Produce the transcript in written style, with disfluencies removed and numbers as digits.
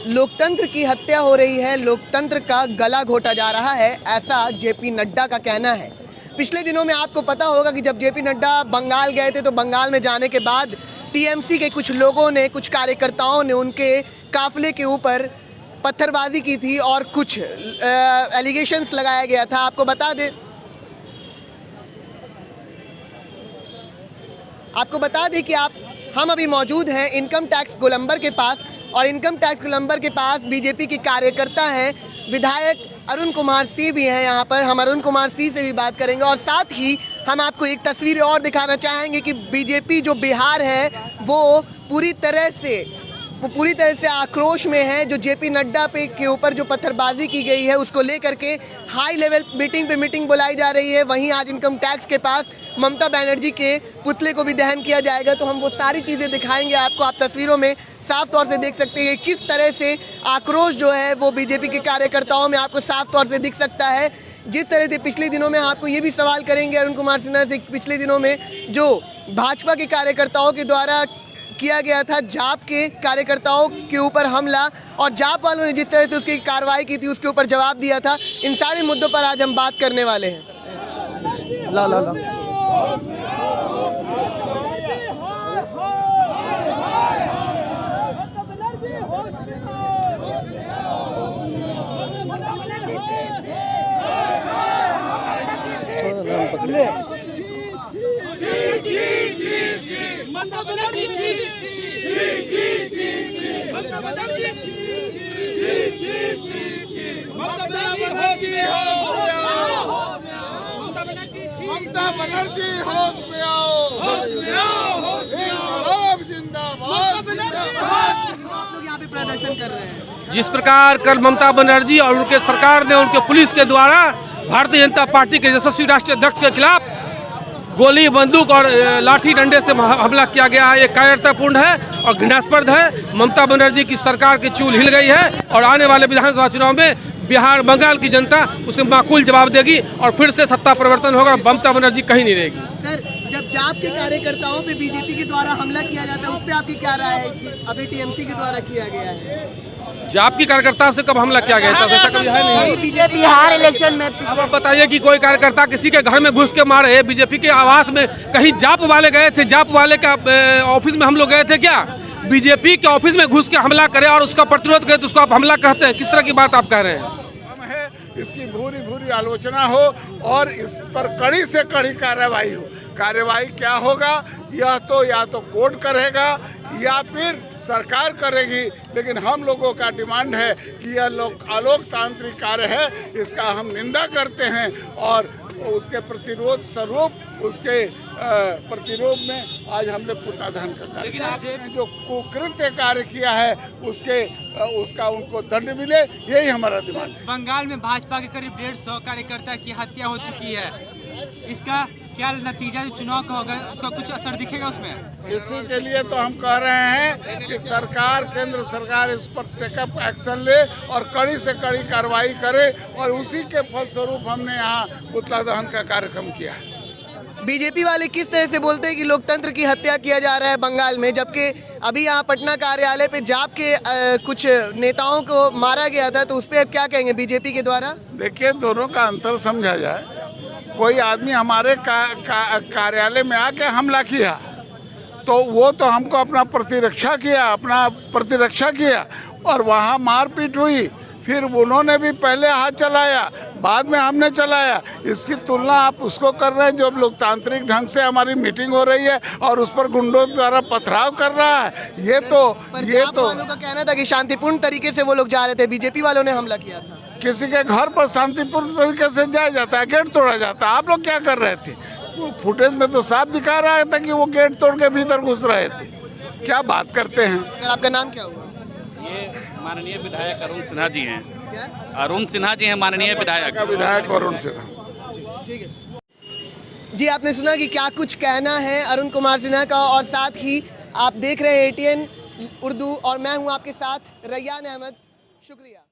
लोकतंत्र की हत्या हो रही है, लोकतंत्र का गला घोटा जा रहा है, ऐसा जेपी नड्डा का कहना है। पिछले दिनों में आपको पता होगा कि जब जेपी नड्डा बंगाल गए थे तो बंगाल में जाने के बाद टीएमसी के कुछ लोगों ने, कुछ कार्यकर्ताओं ने उनके काफिले के ऊपर पत्थरबाजी की थी और कुछ एलिगेशंस लगाया गया था। आपको बता दें कि हम अभी मौजूद हैं इनकम टैक्स गोलंबर के पास, और इनकम टैक्स गोलंबर के पास बीजेपी के कार्यकर्ता हैं, विधायक अरुण कुमार सिंह भी हैं यहाँ पर। हम अरुण कुमार सिंह से भी बात करेंगे और साथ ही हम आपको एक तस्वीर और दिखाना चाहेंगे कि बीजेपी जो बिहार है वो पूरी तरह से आक्रोश में है। जो जेपी नड्डा के ऊपर जो पत्थरबाजी की गई है उसको लेकर के हाई लेवल मीटिंग बुलाई जा रही है। वहीं आज इनकम टैक्स के पास ममता बनर्जी के पुतले को भी दहन किया जाएगा, तो हम वो सारी चीज़ें दिखाएंगे आपको। आप तस्वीरों में साफ तौर से देख सकते हैं किस तरह से आक्रोश जो है वो बीजेपी के कार्यकर्ताओं में आपको साफ तौर से दिख सकता है। जिस तरह से पिछले दिनों में आपको ये भी सवाल करेंगे अरुण कुमार सिन्हा से, पिछले दिनों में जो भाजपा के कार्यकर्ताओं के द्वारा किया गया था जाप के कार्यकर्ताओं के ऊपर हमला, और जाप वालों ने जिस तरह से उसकी कार्रवाई की थी उसके ऊपर जवाब दिया था, इन सारे मुद्दों पर आज हम बात करने वाले हैं। ला ला ला ममता बनर्जी होश में आओ, इंकलाब जिंदाबाद। आप लोग यहाँ पे प्रदर्शन कर रहे हैं। जिस प्रकार कल ममता बनर्जी और उनके सरकार ने, उनके पुलिस के द्वारा भारतीय जनता पार्टी के यशस्वी राष्ट्रीय अध्यक्ष के खिलाफ गोली, बंदूक और लाठी डंडे से हमला किया गया है, ये कायरतापूर्ण है और घृणास्पद है। ममता बनर्जी की सरकार की चूल हिल गई है और आने वाले विधानसभा चुनाव में बिहार बंगाल की जनता उसे माकूल जवाब देगी और फिर से सत्ता परिवर्तन होगा। ममता बनर्जी कहीं नहीं रहेगी। सर, जब जाप के कार्यकर्ताओं पे बीजेपी के द्वारा हमला किया जाता है उस पर आपकी क्या राय है कि अभी टीएमसी के द्वारा किया गया है? जाप की कार्यकर्ता से कब हमला किया गया था? कभी है नहीं। बिहार इलेक्शन में अब आप बताइए कि कोई कार्यकर्ता किसी के घर में घुस के मारे, बीजेपी के आवास में कहीं जाप वाले गए थे? जाप वाले का ऑफिस में हम लोग गए थे क्या? बीजेपी के ऑफिस में घुस के हमला करे और उसका प्रतिरोध करे तो उसको आप हमला कहते हैं? किस तरह की बात आप कह रहे हैं? इसकी भूरी भूरी आलोचना हो और इस पर कड़ी से कड़ी कार्रवाई हो। कार्रवाई क्या होगा, या तो कोर्ट करेगा या फिर सरकार करेगी, लेकिन हम लोगों का डिमांड है कि यह अलोकतांत्रिक कार्य है, इसका हम निंदा करते हैं और उसके प्रतिरोध स्वरूप, उसके प्रतिरोध में आज हमने पुतला दहन का कार्य। लेकिन आपने जो कुकृत्य कार्य किया है उसका उनको दंड मिले, यही हमारा डिमांड है। बंगाल में भाजपा के करीब 150 कार्यकर्ता की हत्या हो चुकी है, इसका क्या नतीजा चुनाव का होगा? उसका कुछ असर दिखेगा उसमें? इसी के लिए तो हम कह रहे हैं कि सरकार, केंद्र सरकार इस पर टेकअप एक्शन ले और कड़ी से कड़ी कार्रवाई करे, और उसी के फलस्वरूप हमने यहाँ पुतला दहन का कार्यक्रम किया है। बीजेपी वाले किस तरह से बोलते हैं कि लोकतंत्र की हत्या किया जा रहा है बंगाल में, जबकि अभी यहाँ पटना कार्यालय पे जाप के कुछ नेताओं को मारा गया था, तो उस पर क्या कहेंगे बीजेपी के द्वारा? देखिए, दोनों का अंतर समझा जाए। कोई आदमी हमारे कार्यालय में आके हमला किया तो वो तो हमको अपना प्रतिरक्षा किया और वहाँ मारपीट हुई, फिर उन्होंने भी पहले हाथ चलाया, बाद में हमने चलाया। इसकी तुलना आप उसको कर रहे हैं जो लोकतांत्रिक ढंग से हमारी मीटिंग हो रही है और उस पर गुंडों द्वारा पथराव कर रहा है। ये तो वालों का कहना था कि शांतिपूर्ण तरीके से वो लोग जा रहे थे, बीजेपी वालों ने हमला किया था। किसी के घर पर शांतिपूर्ण तरीके से जाया जाता है, गेट तोड़ा जाता है। आप लोग क्या कर रहे थे? फुटेज में तो साफ दिखा रहा था कि वो गेट तोड़ के भीतर घुस रहे थे। क्या बात करते हैं? सर, आपका नाम क्या हुआ? ये माननीय विधायक अरुण सिन्हा जी हैं। क्या? अरुण सिन्हा जी हैं, माननीय विधायक अरुण सिन्हा। ठीक है जी, आपने सुना कि क्या कुछ कहना है अरुण कुमार सिन्हा का, और साथ ही आप देख रहे हैं ATN उर्दू और मैं हूं आपके साथ रैयान अहमद। शुक्रिया।